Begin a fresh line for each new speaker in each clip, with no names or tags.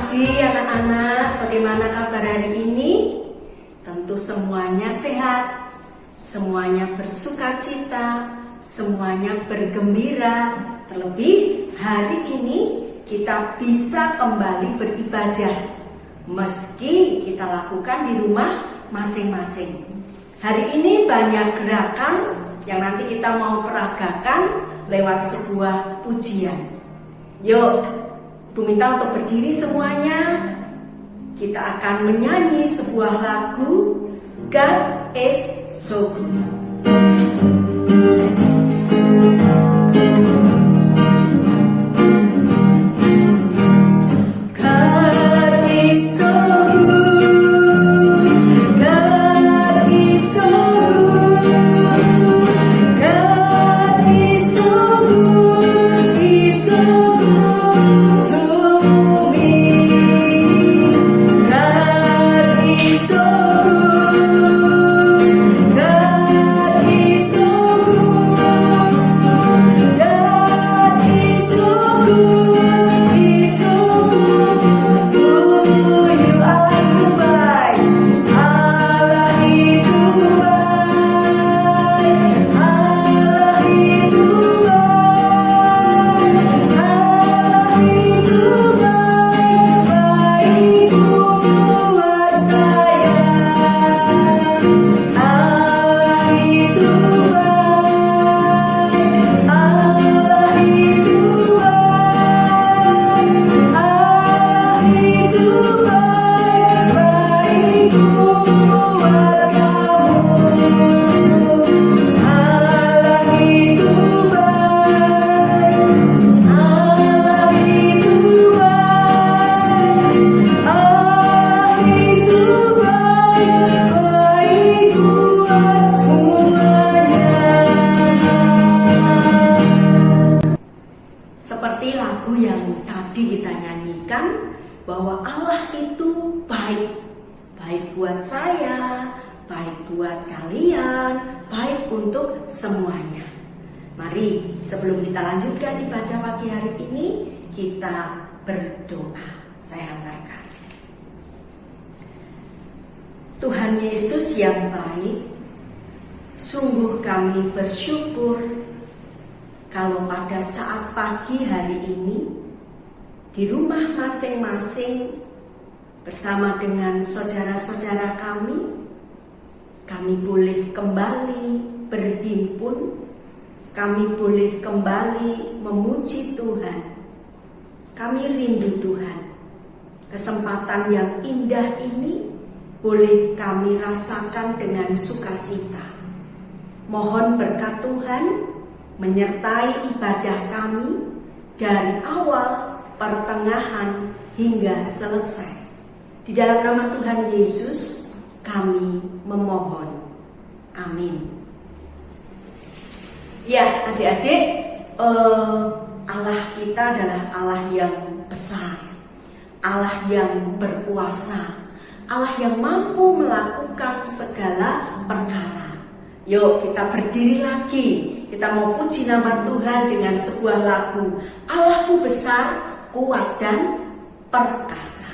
pagi anak-anak, bagaimana kabar hari ini? Tentu semuanya sehat, semuanya bersuka cita, semuanya bergembira. Terlebih hari ini kita bisa kembali beribadah meski kita lakukan di rumah masing-masing. Hari ini banyak gerakan yang nanti kita mau peragakan lewat sebuah pujian. Yuk, Ibu minta untuk berdiri semuanya. Kita akan menyanyi sebuah lagu God is so good. Seperti lagu yang tadi kita nyanyikan, bahwa Allah itu baik. Baik buat saya, baik buat kalian, baik untuk semuanya. Mari sebelum kita lanjutkan ibadah pagi hari ini, kita berdoa. Saya hantarkan. Tuhan Yesus yang baik, sungguh kami bersyukur kalau pada saat pagi hari ini di rumah masing-masing bersama dengan saudara-saudara kami boleh kembali berhimpun, kami boleh kembali memuji Tuhan. Kami rindu Tuhan. Kesempatan yang indah ini boleh kami rasakan dengan sukacita. Mohon berkat Tuhan menyertai ibadah kami dari awal, pertengahan, hingga selesai. Di dalam nama Tuhan Yesus kami memohon. Amin. Ya, adik-adik, Allah kita adalah Allah yang besar, Allah yang berkuasa, Allah yang mampu melakukan segala perkara. Yuk kita berdiri lagi. Kita mau puji nama Tuhan dengan sebuah lagu, Allahku besar, kuat dan perkasa.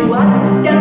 Kuat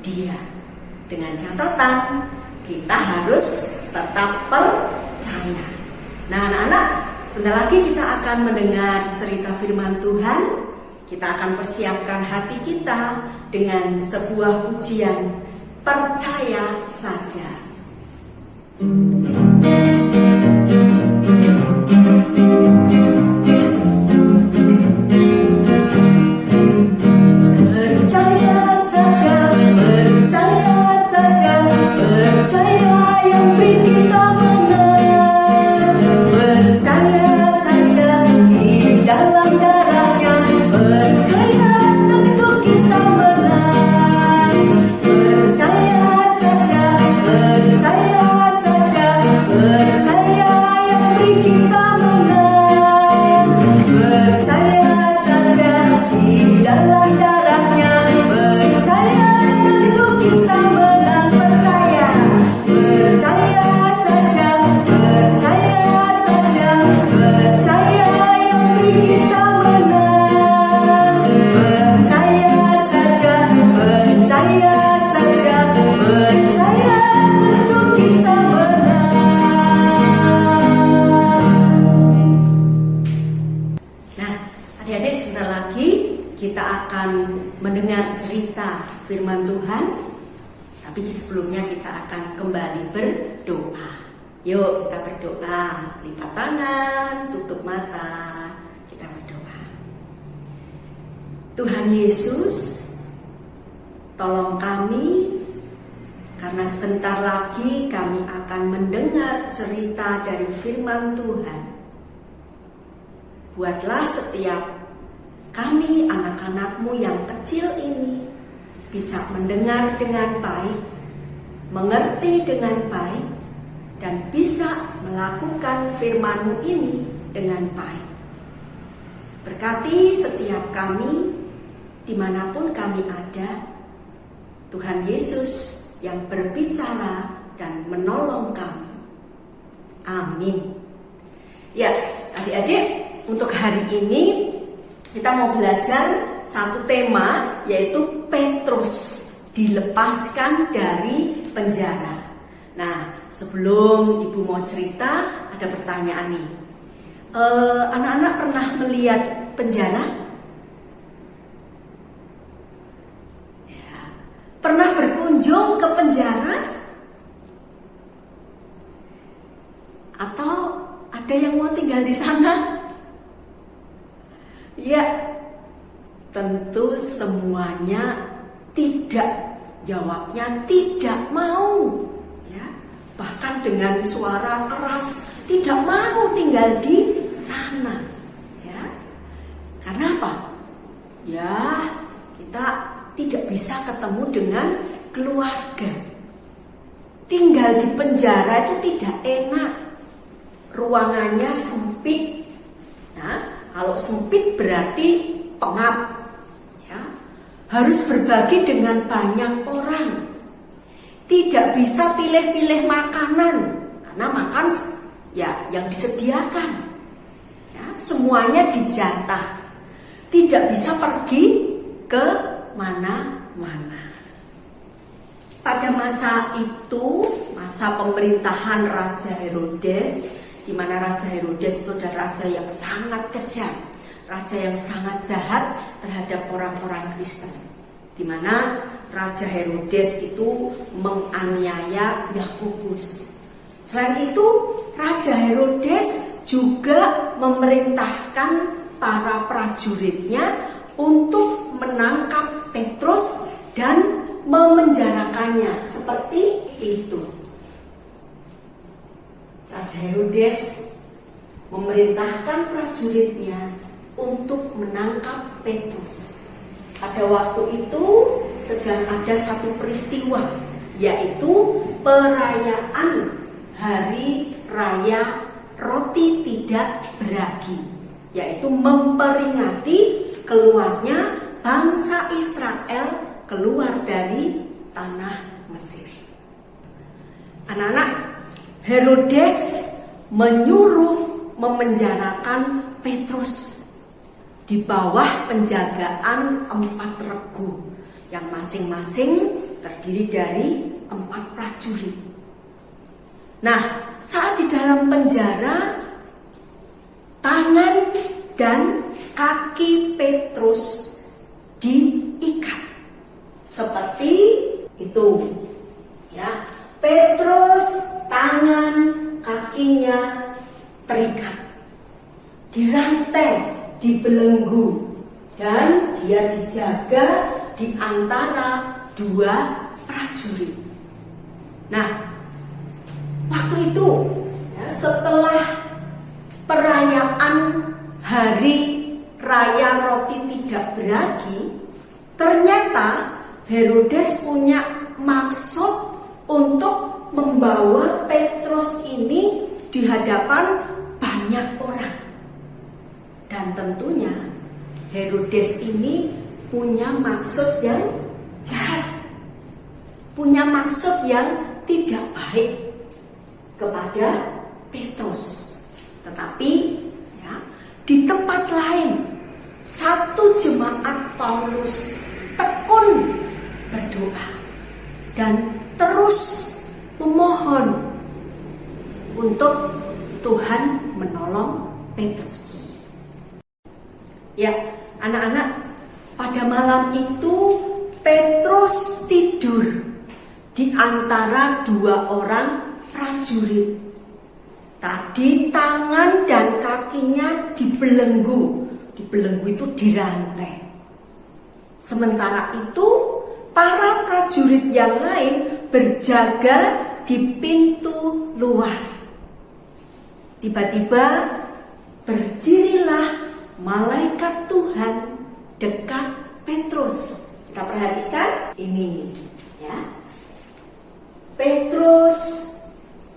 Dia. Dengan catatan kita harus tetap percaya. Nah, anak-anak, sebentar lagi kita akan mendengar cerita firman Tuhan. Kita akan persiapkan hati kita dengan sebuah pujian, percaya saja. Cerita firman Tuhan, tapi sebelumnya kita akan kembali berdoa. Yuk kita berdoa, lipat tangan, tutup mata, kita berdoa. Tuhan Yesus, tolong kami, karena sebentar lagi kami akan mendengar cerita dari firman Tuhan. Buatlah setiap kami anak-anak-Mu yang kecil ini bisa mendengar dengan baik, mengerti dengan baik, dan bisa melakukan firman-Mu ini dengan baik. Berkati setiap kami dimanapun kami ada, Tuhan Yesus yang berbicara dan menolong kami. Amin. Ya, adik-adik, untuk hari ini kita mau belajar satu tema, yaitu Petrus dilepaskan dari penjara. Nah, sebelum Ibu mau cerita, ada pertanyaan nih. Anak-anak pernah melihat penjara? Ya. Pernah berkunjung ke penjara? Atau ada yang mau tinggal di sana? Ya, tentu semuanya tidak, jawabnya tidak mau. Ya, bahkan dengan suara keras tidak mau tinggal di sana. Ya, karena apa? Ya, kita tidak bisa ketemu dengan keluarga. Tinggal di penjara itu tidak enak. Ruangannya sempit. Nah, kalau sempit berarti pengap, ya. Harus berbagi dengan banyak orang. Tidak bisa pilih-pilih makanan, karena makan ya yang disediakan. Ya, semuanya dijatah. Tidak bisa pergi ke mana-mana. Pada masa itu, masa pemerintahan Raja Herodes, di mana Raja Herodes itu adalah raja yang sangat kejam, raja yang sangat jahat terhadap orang-orang Kristen. Di mana Raja Herodes itu menganiaya Yakobus. Selain itu, Raja Herodes juga memerintahkan para prajuritnya untuk menangkap Petrus dan memenjarakannya. Seperti itu. Raja Herodes memerintahkan prajuritnya untuk menangkap Petrus. Pada waktu itu sedang ada satu peristiwa, yaitu perayaan Hari Raya Roti Tidak Beragi, yaitu memperingati keluarnya bangsa Israel keluar dari tanah Mesir. Anak-anak, Herodes menyuruh memenjarakan Petrus di bawah penjagaan 4 regu yang masing-masing terdiri dari 4 prajurit. Nah, saat di dalam penjara, tangan dan kaki Petrus diikat seperti itu, ya. Petrus tangan kakinya terikat, dirantai, dibelenggu, dan dia dijaga di antara 2 prajurit. Nah, waktu itu, ya, setelah perayaan Hari Raya Roti Tidak Beragi, ternyata Herodes punya maksud untuk membawa Petrus ini di hadapan banyak orang. Dan tentunya Herodes ini punya maksud yang jahat, punya maksud yang tidak baik kepada Petrus. Tetapi ya, di tempat lain, satu jemaat Paulus tekun berdoa dan terus memohon untuk Tuhan menolong Petrus. Ya, anak-anak, pada malam itu Petrus tidur di antara 2 orang prajurit. Tadi tangan dan kakinya dibelenggu. Dibelenggu itu dirantai. Sementara itu, para prajurit yang lain berjaga di pintu luar. Tiba-tiba berdirilah malaikat Tuhan dekat Petrus. Kita perhatikan ini, ya. Petrus,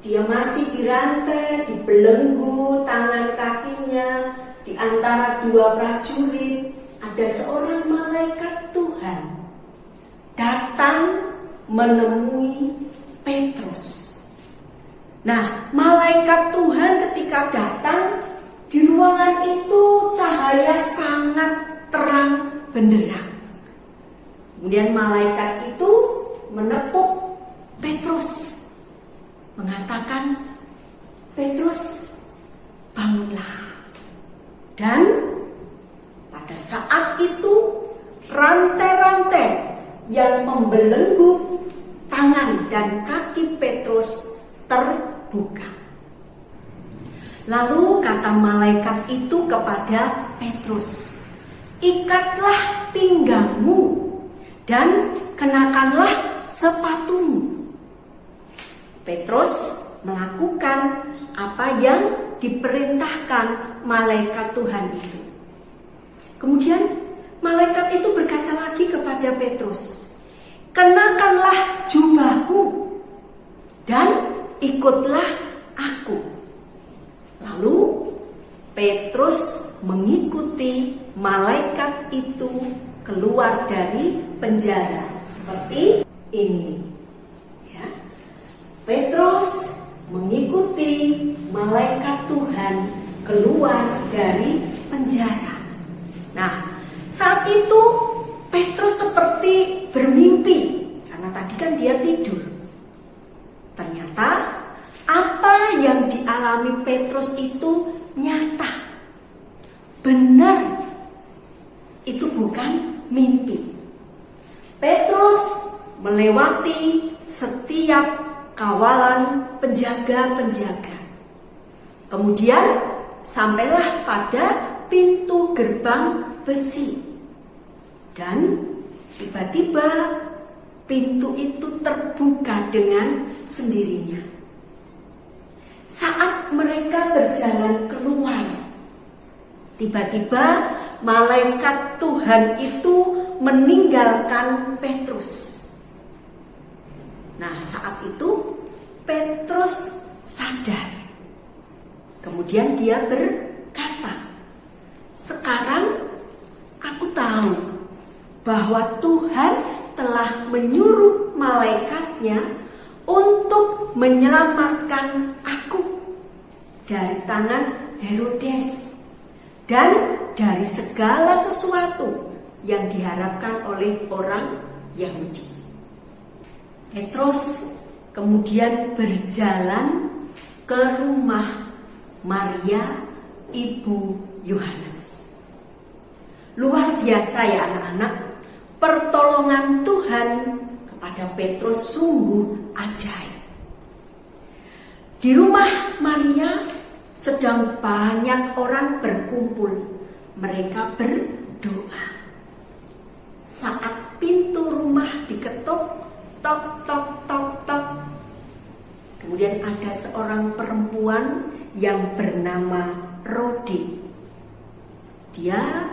dia masih dirantai, dibelenggu tangan kakinya di antara 2 prajurit. Ada seorang malaikat Tuhan datang menemui Petrus. Nah, malaikat Tuhan ketika datang, di ruangan itu cahaya sangat terang benderang. Kemudian malaikat itu menepuk Petrus, mengatakan, "Petrus, bangunlah." Dan pada saat itu rantai-rantai yang membelenggu tangan dan kaki Petrus terbuka. Lalu kata malaikat itu kepada Petrus, "Ikatlah pinggangmu dan kenakanlah sepatumu." Petrus melakukan apa yang diperintahkan malaikat Tuhan itu. Kemudian malaikat itu berkata lagi kepada Petrus, "Kenakanlah jubahmu dan ikutlah aku." Lalu Petrus mengikuti malaikat itu keluar dari penjara seperti ini. Ya. Petrus mengikuti malaikat Tuhan keluar dari penjara. Nah, saat itu Petrus seperti bermimpi karena tadi kan dia tidur. Ternyata apa yang dialami Petrus itu nyata, benar, itu bukan mimpi. Petrus melewati setiap kawalan penjaga-penjaga. Kemudian sampailah pada pintu gerbang besi. Dan tiba-tiba pintu itu terbuka dengan sendirinya. Saat mereka berjalan keluar, tiba-tiba malaikat Tuhan itu meninggalkan Petrus. Nah, saat itu Petrus sadar. Kemudian dia berkata, "Sekarang aku tahu bahwa Tuhan telah menyuruh malaikatnya untuk menyelamatkan aku dari tangan Herodes dan dari segala sesuatu yang diharapkan oleh orang Yahudi." Petrus kemudian berjalan ke rumah Maria, ibu Yohanes. Luar biasa ya anak-anak, pertolongan Tuhan kepada Petrus sungguh ajaib. Di rumah Maria sedang banyak orang berkumpul, mereka berdoa. Saat pintu rumah diketuk, tok tok tok tok, kemudian ada seorang perempuan yang bernama Rode. Dia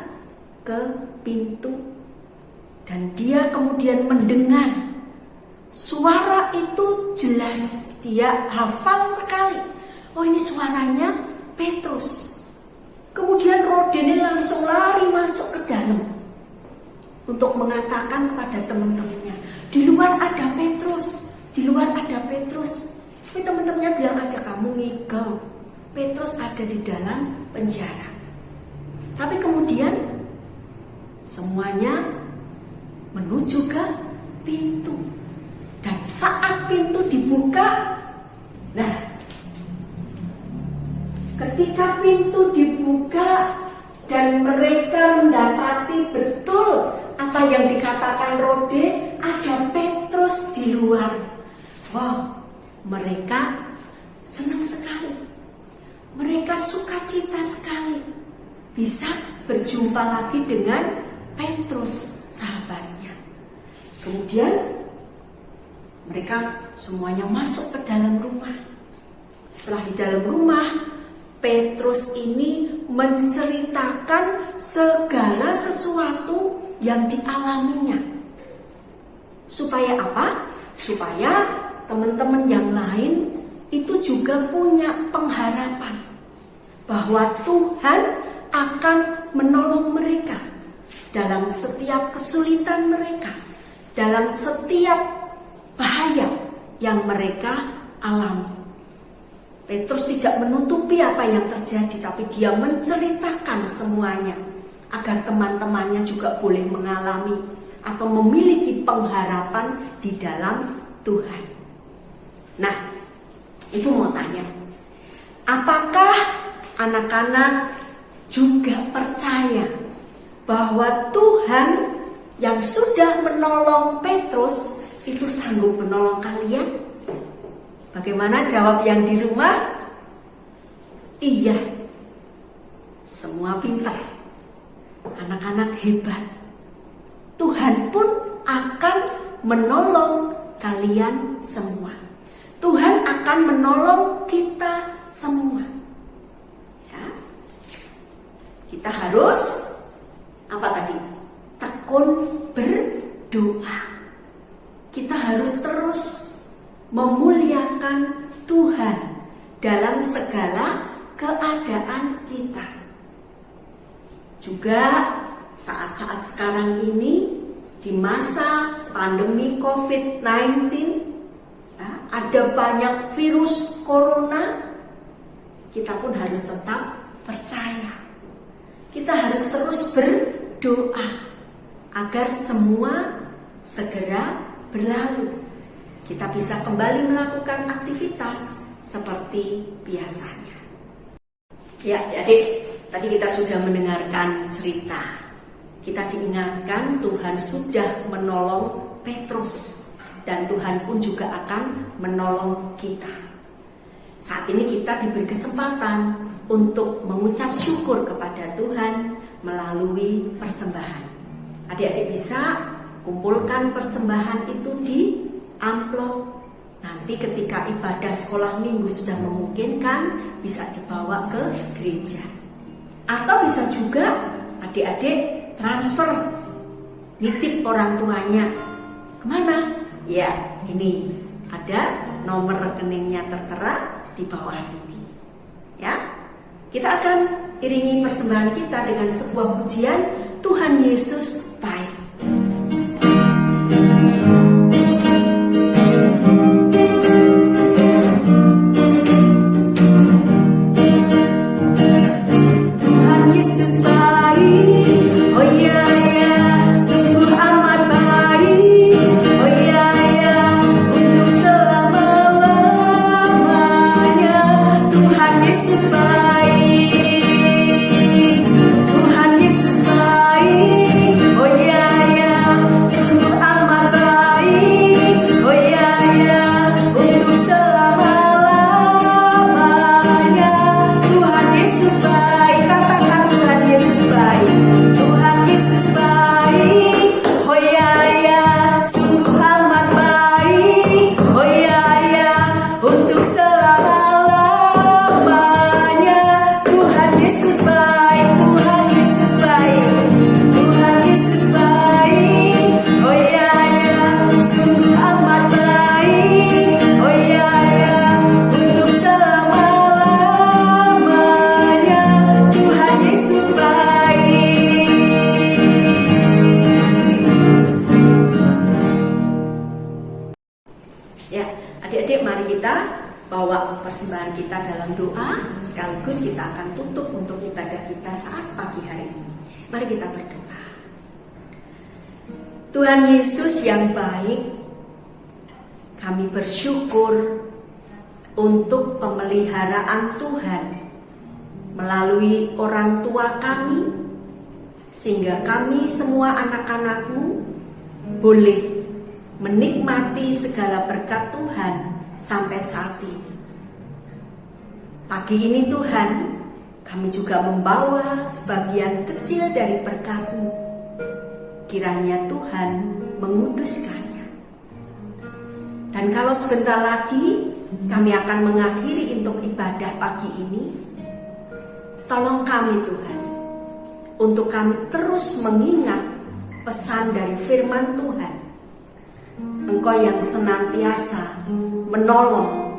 ke pintu dan dia kemudian mendengar suara itu jelas, dia hafal sekali. Oh, ini suaranya Petrus. Kemudian Rode ini langsung lari masuk ke dalam untuk mengatakan kepada teman-temannya, di luar ada Petrus, di luar ada Petrus. Tapi teman-temannya bilang aja, kamu ngigau, Petrus ada di dalam penjara. Tapi kemudian semuanya menuju ke pintu. Dan saat pintu dibuka, nah, ketika pintu dibuka dan mereka mendapati betul apa yang dikatakan Rode, ada Petrus di luar. Wow, mereka senang sekali. Mereka sukacita sekali bisa berjumpa lagi dengan Petrus, sahabatnya. Kemudian mereka semuanya masuk ke dalam rumah. Setelah di dalam rumah, Petrus ini menceritakan segala sesuatu yang dialaminya. Supaya apa? Supaya teman-teman yang lain itu juga punya pengharapan bahwa Tuhan akan menolong mereka dalam setiap kesulitan mereka, dalam setiap bahaya yang mereka alami. Petrus tidak menutupi apa yang terjadi, tapi dia menceritakan semuanya agar teman-temannya juga boleh mengalami atau memiliki pengharapan di dalam Tuhan. Nah, itu mau tanya, apakah anak-anak juga percaya bahwa Tuhan yang sudah menolong Petrus itu sanggup menolong kalian? Bagaimana jawab yang di rumah? Iya, semua pintar, anak-anak hebat. Tuhan pun akan menolong kalian semua. Tuhan akan menolong kita semua. Ya. Kita harus apa tadi? Tekun berdoa. Kita harus terus memuliakan Tuhan dalam segala keadaan kita. Juga saat-saat sekarang ini di masa pandemi COVID-19, ya, ada banyak virus corona, kita pun harus tetap percaya. Kita harus terus berdoa agar semua segera berlalu. Kita bisa kembali melakukan aktivitas seperti biasanya. Ya, adik, tadi kita sudah mendengarkan cerita. Kita diingatkan Tuhan sudah menolong Petrus dan Tuhan pun juga akan menolong kita. Saat ini kita diberi kesempatan untuk mengucap syukur kepada Tuhan melalui persembahan. Adik-adik bisa kumpulkan persembahan itu di amplop. Nanti ketika ibadah sekolah minggu sudah memungkinkan, bisa dibawa ke gereja. Atau bisa juga adik-adik transfer, nitip orang tuanya. Kemana? Ya, ini ada nomor rekeningnya tertera di bawah ini. Ya, kita akan iringi persembahan kita dengan sebuah pujian, Tuhan Yesus baik. Ya, adik-adik, mari kita bawa persembahan kita dalam doa, sekaligus kita akan tutup untuk ibadah kita saat pagi hari ini. Mari kita berdoa. Tuhan Yesus yang baik, kami bersyukur untuk pemeliharaan Tuhan melalui orang tua kami, sehingga kami semua anak-anak-Mu boleh menikmati segala berkat Tuhan sampai saat ini. Pagi ini Tuhan, kami juga membawa sebagian kecil dari berkat-Mu. Kiranya Tuhan menguduskannya. Dan kalau sebentar lagi kami akan mengakhiri untuk ibadah pagi ini, tolong kami Tuhan, untuk kami terus mengingat pesan dari firman Tuhan. Engkau yang senantiasa menolong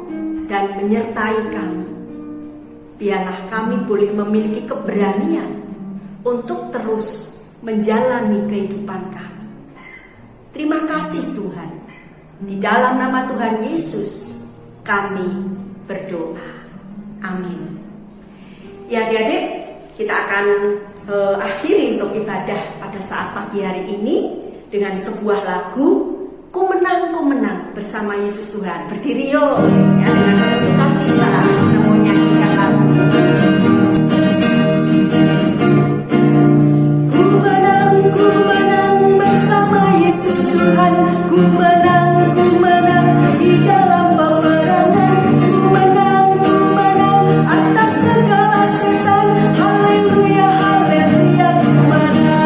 dan menyertai kami. Biarlah kami boleh memiliki keberanian untuk terus menjalani kehidupan kami. Terima kasih Tuhan. Di dalam nama Tuhan Yesus kami berdoa. Amin. Ya adik-adik, kita akan akhiri untuk ibadah pada saat pagi hari ini dengan sebuah lagu Ku menang, ku menang bersama Yesus Tuhan. Berdiri yuk, ya, dengan penuh sukacita kita mau nyanyikan lagu. Ku menang bersama Yesus Tuhan. Ku menang di dalam peperangan. Ku menang atas segala setan. Haleluya, haleluya, ku menang.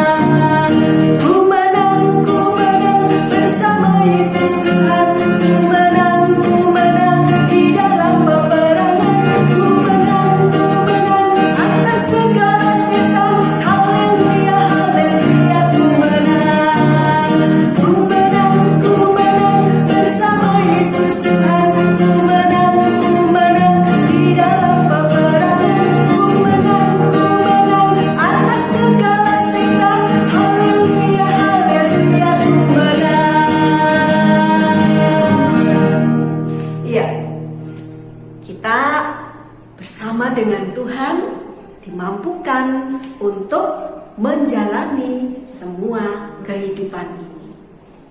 Ku menang bersama Yesus Tuhan. Ku menang di dalam peperangan. Ku menang atas segala setan. Haleluya, haleluya, ku menang. Ku menang bersama Yesus Tuhan. Ku menang di dalam peperangan. Ku menang atas segala setan. Haleluya, haleluya, ku menang. Iya, kita bersama dengan Tuhan dimampukan untuk menjalani semua kehidupan ini.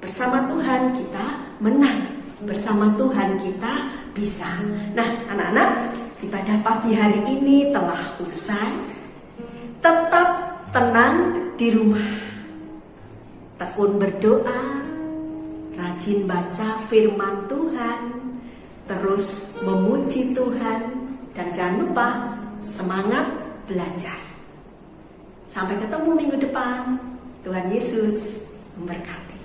Bersama Tuhan kita menang. Bersama Tuhan kita bisa. Nah, anak-anak, ibadah pagi hari ini telah usai. Tetap tenang di rumah. Tekun berdoa, rajin baca firman Tuhan, terus memuji Tuhan, dan jangan lupa semangat belajar. Sampai ketemu minggu depan. Tuhan Yesus memberkati.